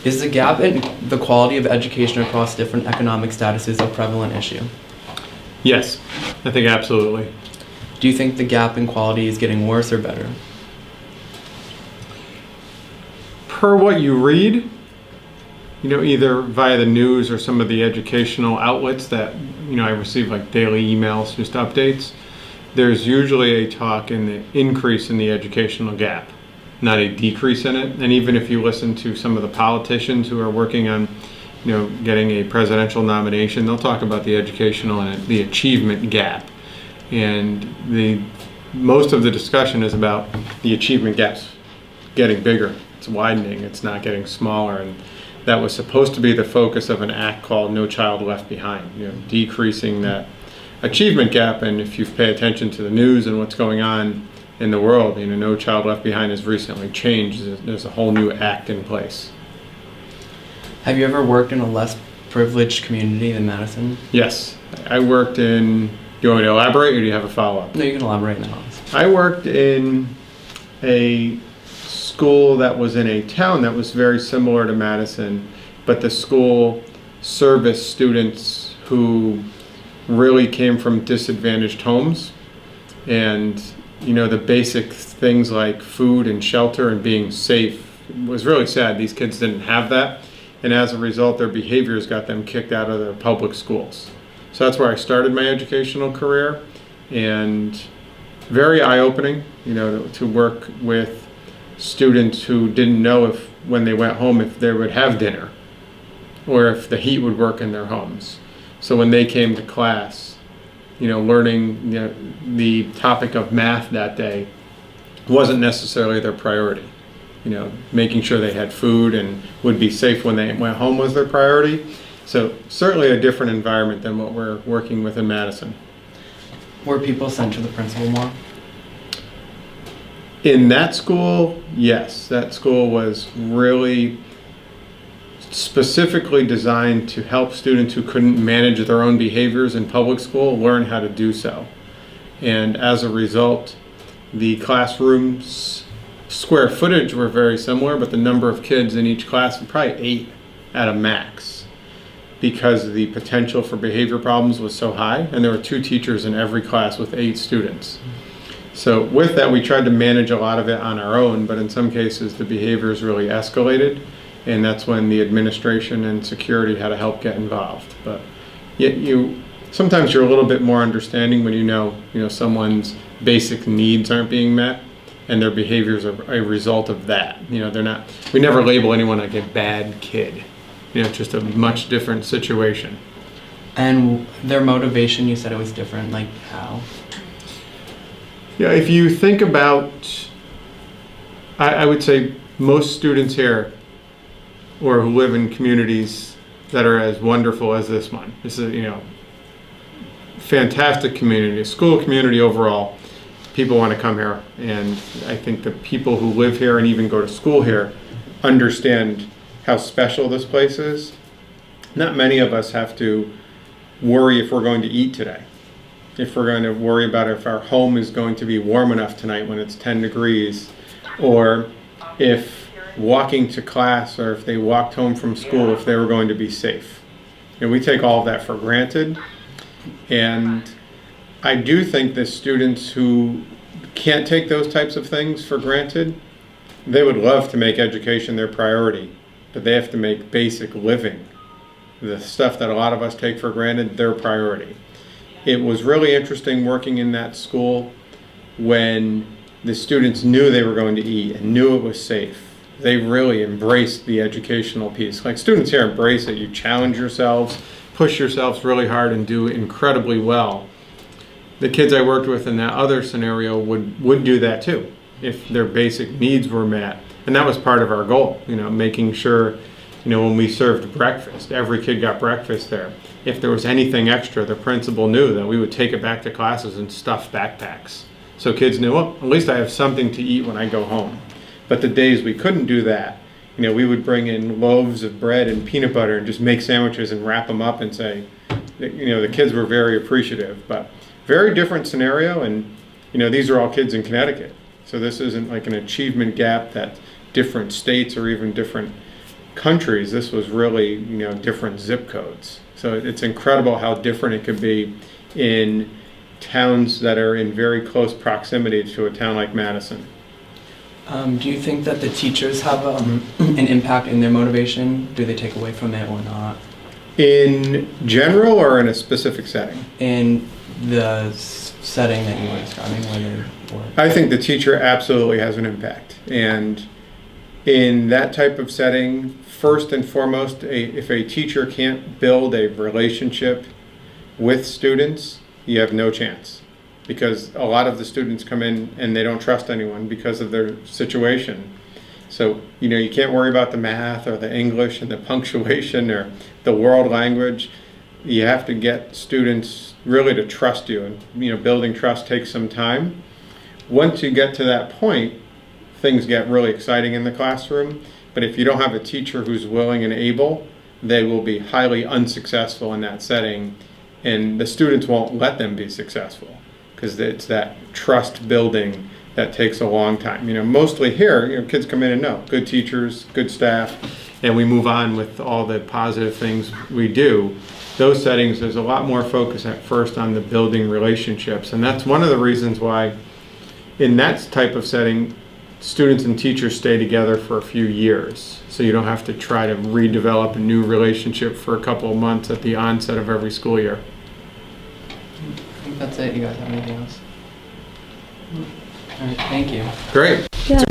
Is the gap in the quality of education across different economic statuses a prevalent issue? Yes, I think absolutely. Do you think the gap in quality is getting worse or better? Per what you read, either via the news or some of the educational outlets that, I receive like daily emails, just updates, there's usually a talk in the increase in the educational gap, not a decrease in it. And even if you listen to some of the politicians who are working on, getting a presidential nomination, they'll talk about the educational and the achievement gap. And most of the discussion is about the achievement gaps getting bigger. It's widening, it's not getting smaller. And that was supposed to be the focus of an act called No Child Left Behind, decreasing that achievement gap. And if you pay attention to the news and what's going on in the world, No Child Left Behind has recently changed. There's a whole new act in place. Have you ever worked in a less privileged community than Madison? Yes, I worked in, do you want me to elaborate or do you have a follow-up? No, you can elaborate now. I worked in a school that was in a town that was very similar to Madison, but the school serviced students who really came from disadvantaged homes. And, the basic things like food and shelter and being safe was really sad. These kids didn't have that. And as a result, their behaviors got them kicked out of their public schools. So that's where I started my educational career, and very eye-opening, to work with students who didn't know if, when they went home, if they would have dinner or if the heat would work in their homes. So when they came to class, learning the topic of math that day wasn't necessarily their priority. Making sure they had food and would be safe when they went home was their priority. So certainly a different environment than what we're working with in Madison. Were people sent to the principal more? In that school, yes. That school was really specifically designed to help students who couldn't manage their own behaviors in public school learn how to do so. And as a result, the classrooms square footage were very similar, but the number of kids in each class was probably 8 at a max, because the potential for behavior problems was so high, and there were 2 teachers in every class with 8 students. So with that, we tried to manage a lot of it on our own, but in some cases the behaviors really escalated, and that's when the administration and security had to help get involved. But yet sometimes you're a little bit more understanding when you know someone's basic needs aren't being met, and their behaviors are a result of that. We never label anyone like a bad kid. It's just a much different situation. And their motivation, you said it was different, like how? Yeah, if you think about, I would say most students here, or who live in communities that are as wonderful as this one. This is, fantastic community, a school community overall. People want to come here, and I think the people who live here and even go to school here understand how special this place is. Not many of us have to worry if we're going to eat today, if we're going to worry about if our home is going to be warm enough tonight when it's 10 degrees, or if walking to class, or if they walked home from school, if they were going to be safe. And we take all of that for granted. And I do think that students who can't take those types of things for granted, they would love to make education their priority, but they have to make basic living, the stuff that a lot of us take for granted, their priority. It was really interesting working in that school when the students knew they were going to eat and knew it was safe. They really embraced the educational piece. Like, students here embrace it. You challenge yourselves, push yourselves really hard, and do incredibly well. The kids I worked with in that other scenario would do that too, if their basic needs were met. And that was part of our goal, making sure, when we served breakfast, every kid got breakfast there. If there was anything extra, the principal knew that we would take it back to classes and stuff backpacks. So kids knew, well, at least I have something to eat when I go home. But the days we couldn't do that, we would bring in loaves of bread and peanut butter and just make sandwiches and wrap them up and say, the kids were very appreciative. But very different scenario, and these are all kids in Connecticut. So this isn't like an achievement gap that different states or even different countries, this was really, different zip codes. So it's incredible how different it could be in towns that are in very close proximity to a town like Madison. Do you think that the teachers have an impact in their motivation? Do they take away from it or not? In general or in a specific setting? In the setting that you were describing, where they work? I think the teacher absolutely has an impact. And in that type of setting, first and foremost, if a teacher can't build a relationship with students, you have no chance. Because a lot of the students come in and they don't trust anyone because of their situation. So, you can't worry about the math or the English and the punctuation or the world language. You have to get students really to trust you. And, building trust takes some time. Once you get to that point, things get really exciting in the classroom. But if you don't have a teacher who's willing and able, they will be highly unsuccessful in that setting. And the students won't let them be successful because it's that trust building that takes a long time. Mostly here, kids come in and know good teachers, good staff, and we move on with all the positive things we do. Those settings, there's a lot more focus at first on the building relationships. And that's one of the reasons why in that type of setting, students and teachers stay together for a few years. So you don't have to try to redevelop a new relationship for a couple of months at the onset of every school year. I think that's it. You guys have anything else? All right, thank you. Great. Yeah.